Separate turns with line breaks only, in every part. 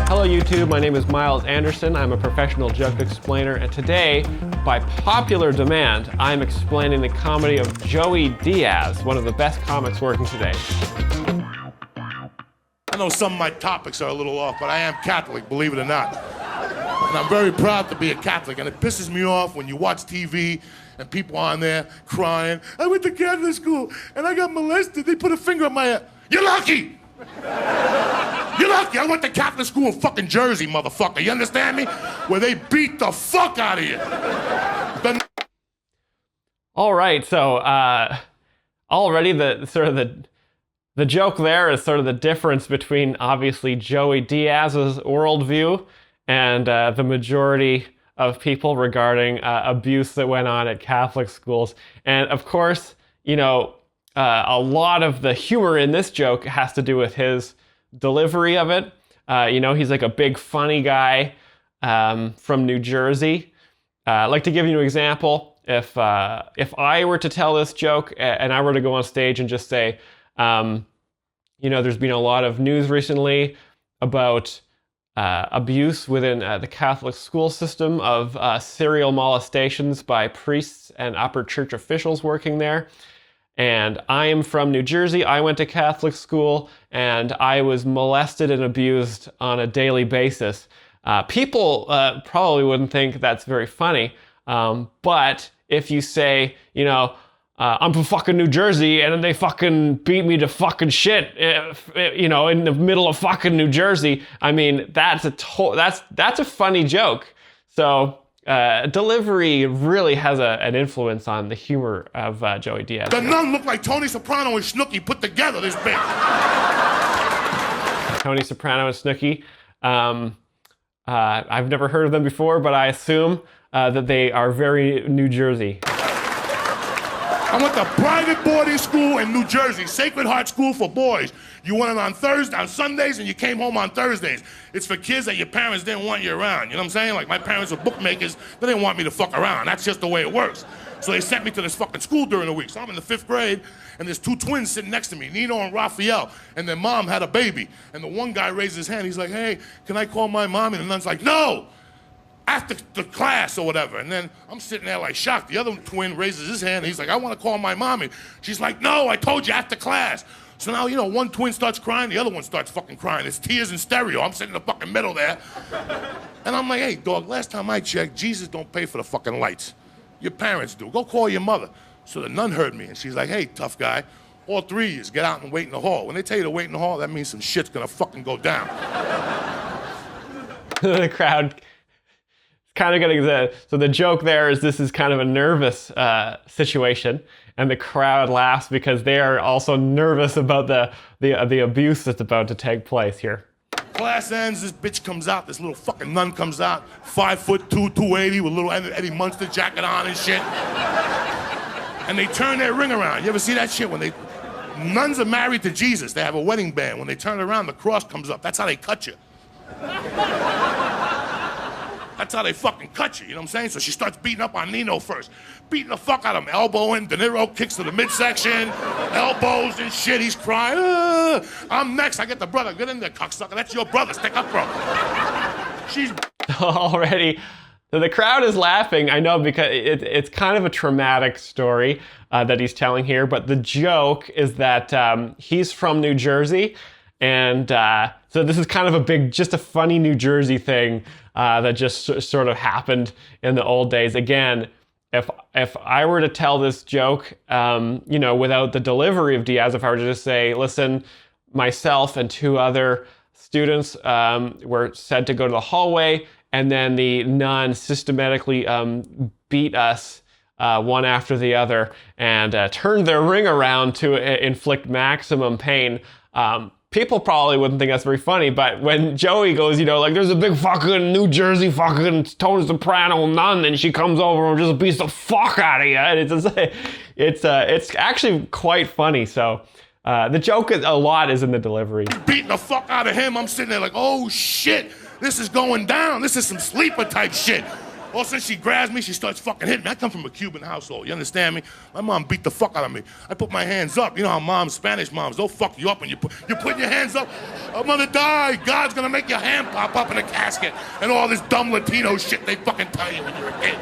Hello YouTube, my name is Myles Anderson. I'm a professional joke explainer, and today, by popular demand, I'm explaining the comedy of Joey Diaz, one of the best comics working today.
I know some of my topics are a little off, but I am Catholic, believe it or not. And I'm very proud to be a Catholic, and it pisses me off when you watch TV and people on there crying, I went to Catholic school and I got molested. They put a finger on my head. You're lucky! You're lucky. I went to Catholic school in fucking Jersey, motherfucker. You understand me? Where they beat the fuck out of you.
All right, so already the joke there is sort of the difference between obviously Joey Diaz's worldview and the majority of people regarding abuse that went on at Catholic schools. And of course, you know, a lot of the humor in this joke has to do with his delivery of it. You know, he's like a big funny guy from New Jersey. I'd like to give you an example. If I were to tell this joke and I were to go on stage and just say, you know, there's been a lot of news recently about abuse within the Catholic school system of serial molestations by priests and upper church officials working there. And I am from New Jersey. I went to Catholic school and I was molested and abused on a daily basis. People probably wouldn't think that's very funny. But if you say, you know, I'm from fucking New Jersey and then they fucking beat me to fucking shit, you know, in the middle of fucking New Jersey, I mean, that's a funny joke. So delivery really has an influence on the humor of Joey Diaz.
The nun looked like Tony Soprano and Snooki put together this big.
Tony Soprano and Snooki. I've never heard of them before, but I assume that they are very New Jersey.
I went to private boarding school in New Jersey, Sacred Heart School for boys. You went on Sundays, and you came home on Thursdays. It's for kids that your parents didn't want you around. You know what I'm saying? Like, my parents were bookmakers. They didn't want me to fuck around. That's just the way it works. So they sent me to this fucking school during the week. So I'm in the 5th grade, and there's 2 twins sitting next to me, Nino and Raphael, and their mom had a baby. And the one guy raised his hand. He's like, hey, can I call my mom? And the nun's like, no! After the class or whatever. And then I'm sitting there like shocked. The other twin raises his hand. And he's like, I want to call my mommy. She's like, no, I told you after class. So now, you know, one twin starts crying, the other one starts fucking crying. It's tears in stereo. I'm sitting in the fucking middle there. And I'm like, hey, dog, last time I checked, Jesus don't pay for the fucking lights. Your parents do. Go call your mother. So the nun heard me, and she's like, hey, tough guy, all 3 of you get out and wait in the hall. When they tell you to wait in the hall, that means some shit's gonna fucking go down.
The crowd kind of getting so the joke there is this is kind of a nervous situation, and the crowd laughs because they are also nervous about the abuse that's about to take place here.
Class ends, this bitch comes out, this little fucking nun comes out, 5'2", 280 with a little Eddie Munster jacket on and shit. And they turn their ring around. You ever see that shit? When nuns are married to Jesus, they have a wedding band. When they turn around, the cross comes up. That's how they cut you. That's how they fucking cut you, you know what I'm saying? So she starts beating up on Nino first. Beating the fuck out of him, elbowing. De Niro kicks to the midsection, elbows and shit. He's crying. I'm next. I get the brother. Get in there, cocksucker. That's your brother. Stick up, bro. She's
already. So the crowd is laughing, I know, because it's kind of a traumatic story that he's telling here, but the joke is that he's from New Jersey, and so this is kind of just a funny New Jersey thing that just sort of happened in the old days. Again, if I were to tell this joke, you know, without the delivery of Diaz, if I were to just say, listen, myself and 2 other students were said to go to the hallway, and then the nun systematically beat us one after the other and turned their ring around to inflict maximum pain. People probably wouldn't think that's very funny, but when Joey goes, you know, like, there's a big fucking New Jersey fucking Tony Soprano nun, and she comes over and just beats the fuck out of you, and it's actually quite funny. So the joke a lot is in the delivery.
Beating the fuck out of him. I'm sitting there like, oh shit, this is going down. This is some sleeper type shit. All of a sudden she grabs me, she starts fucking hitting me. I come from a Cuban household, you understand me? My mom beat the fuck out of me. I put my hands up. You know how moms, Spanish moms, they'll fuck you up when you put your hands up. I'm gonna die. God's gonna make your hand pop up in a casket. And all this dumb Latino shit they fucking tell you when you're a kid.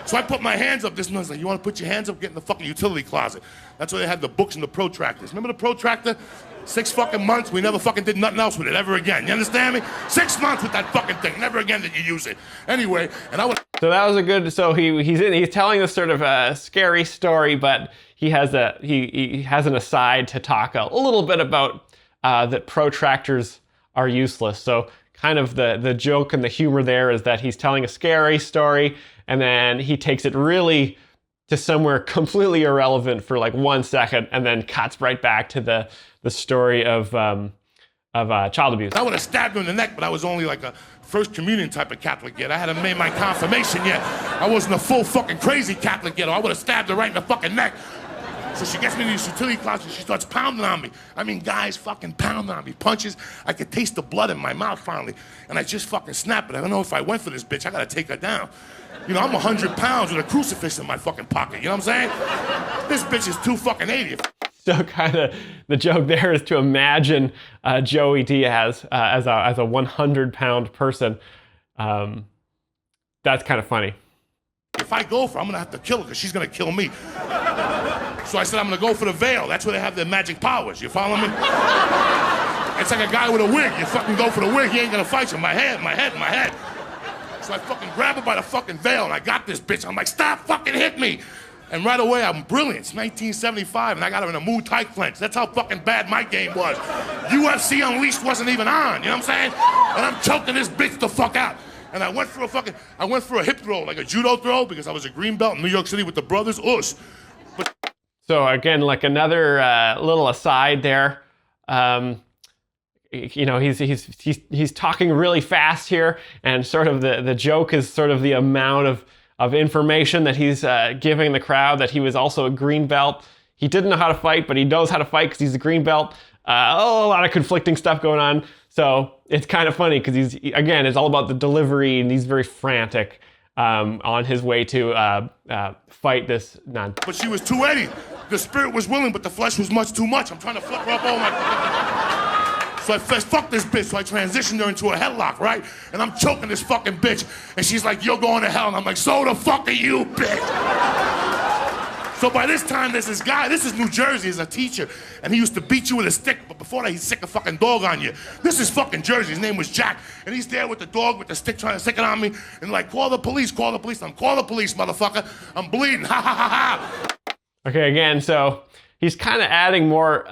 So I put my hands up. This man's like, you wanna put your hands up? Get in the fucking utility closet. That's where they had the books and the protractors. Remember the protractor? 6 fucking months, we never fucking did nothing else with it ever again. You understand me? 6 months with that fucking thing. Never again did you use it. Anyway, and I was...
So that was a good. So he's telling this sort of a scary story, but he has an aside to talk a little bit about that protractors are useless. So kind of the joke and the humor there is that he's telling a scary story, and then he takes it really to somewhere completely irrelevant for like 1 second, and then cuts right back to the story of child abuse.
I would have stabbed him in the neck, but I was only like a first communion type of Catholic yet. I hadn't made my confirmation yet. I wasn't a full fucking crazy Catholic yet, or I would have stabbed her right in the fucking neck. So she gets me to the utility closet, she starts pounding on me. I mean, guys fucking pounding on me, punches. I could taste the blood in my mouth finally, and I just fucking snapped it. I don't know if I went for this bitch, I gotta take her down. You know, I'm 100 pounds with a crucifix in my fucking pocket, you know what I'm saying? This bitch is 280.
So kind of the joke there is to imagine Joey Diaz as a 100-pound person. That's kind of funny.
If I go for her, I'm gonna have to kill her because she's gonna kill me. So I said I'm gonna go for the veil. That's where they have their magic powers. You follow me? It's like a guy with a wig. You fucking go for the wig, he ain't gonna fight you. My head. So I fucking grab her by the fucking veil and I got this bitch. I'm like, stop fucking hitting me. And right away, I'm brilliant. It's 1975, and I got her in a Muay Thai clench. That's how fucking bad my game was. UFC Unleashed wasn't even on, you know what I'm saying? And I'm choking this bitch the fuck out. And I went for a hip throw, like a judo throw, because I was a green belt in New York City with the brothers. But
so again, like another little aside there. You know, he's talking really fast here, and sort of the joke is sort of the amount of information that he's giving the crowd, that he was also a green belt. He didn't know how to fight, but he knows how to fight because he's a green belt. A lot of conflicting stuff going on. So it's kind of funny because it's all about the delivery, and he's very frantic on his way to fight this nun.
But she was 280. The spirit was willing, but the flesh was much too much. I'm trying to flip her up all my... So I said, fuck this bitch. So I transitioned her into a headlock, right? And I'm choking this fucking bitch. And she's like, you're going to hell. And I'm like, so the fuck are you, bitch? So by this time, there's this guy. This is New Jersey. He's a teacher. And he used to beat you with a stick. But before that, he'd sick a fucking dog on you. This is fucking Jersey. His name was Jack. And he's there with the dog, with the stick, trying to stick it on me. And like, call the police, call the police. I'm call the police, motherfucker. I'm bleeding. Ha, ha, ha, ha.
Okay, again, so he's kind of adding more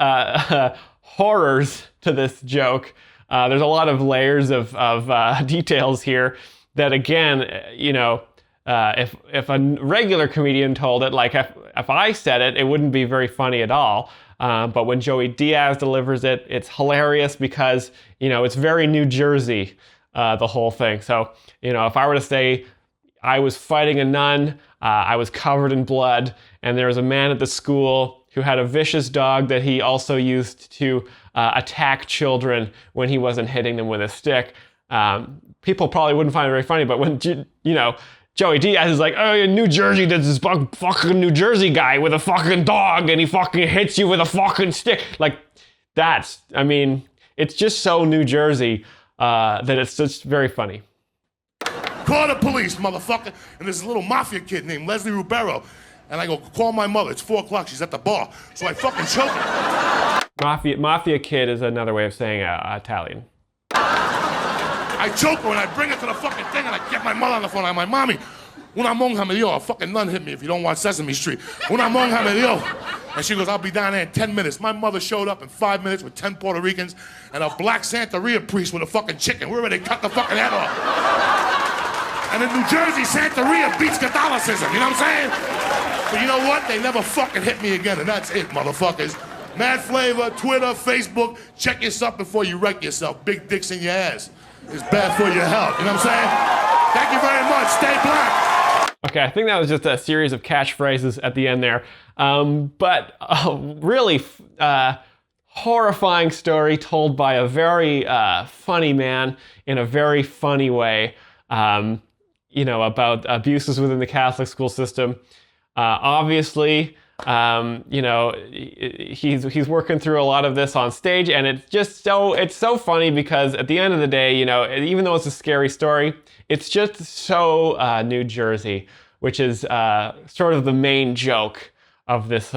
horrors to this joke. There's a lot of layers of details here that, again, you know, if a regular comedian told it, like if I said it, it wouldn't be very funny at all. But when Joey Diaz delivers it, it's hilarious because, you know, it's very New Jersey, the whole thing. So, you know, if I were to say I was fighting a nun, I was covered in blood, and there was a man at the school who had a vicious dog that he also used to attack children when he wasn't hitting them with a stick. People probably wouldn't find it very funny, but when, you know, Joey Diaz is like, oh, in New Jersey, there's this fucking New Jersey guy with a fucking dog, and he fucking hits you with a fucking stick. Like, I mean, it's just so New Jersey that it's just very funny.
Call the police, motherfucker. And there's a little mafia kid named Leslie Rubero. And I go, call my mother. It's 4 o'clock. She's at the bar. So I fucking choke her.
Mafia kid is another way of saying Italian.
I choke her and I bring her to the fucking thing and I get my mother on the phone. I'm like, Mommy, una monja me dio. A fucking nun hit me if you don't watch Sesame Street. Una monja me dio. And she goes, I'll be down there in 10 minutes. My mother showed up in 5 minutes with 10 Puerto Ricans and a black Santeria priest with a fucking chicken. We're ready to cut the fucking head off. And in New Jersey, Santeria beats Catholicism, you know what I'm saying? But you know what? They never fucking hit me again, and that's it, motherfuckers. Mad Flavor, Twitter, Facebook, check yourself before you wreck yourself. Big dicks in your ass. It's bad for your health, you know what I'm saying? Thank you very much. Stay black.
Okay, I think that was just a series of catchphrases at the end there. But a really horrifying story told by a very funny man in a very funny way. about abuses within the Catholic school system. Obviously, he's working through a lot of this on stage, and it's so funny because at the end of the day, even though it's a scary story, it's just so New Jersey, which is sort of the main joke of this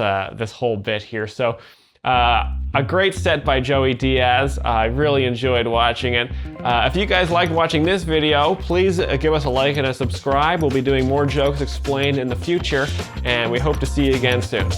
whole bit here. So a great set by Joey Diaz. I really enjoyed watching it. If you guys liked watching this video, please give us a like and a subscribe. We'll be doing more Jokes Explained in the future, and we hope to see you again soon.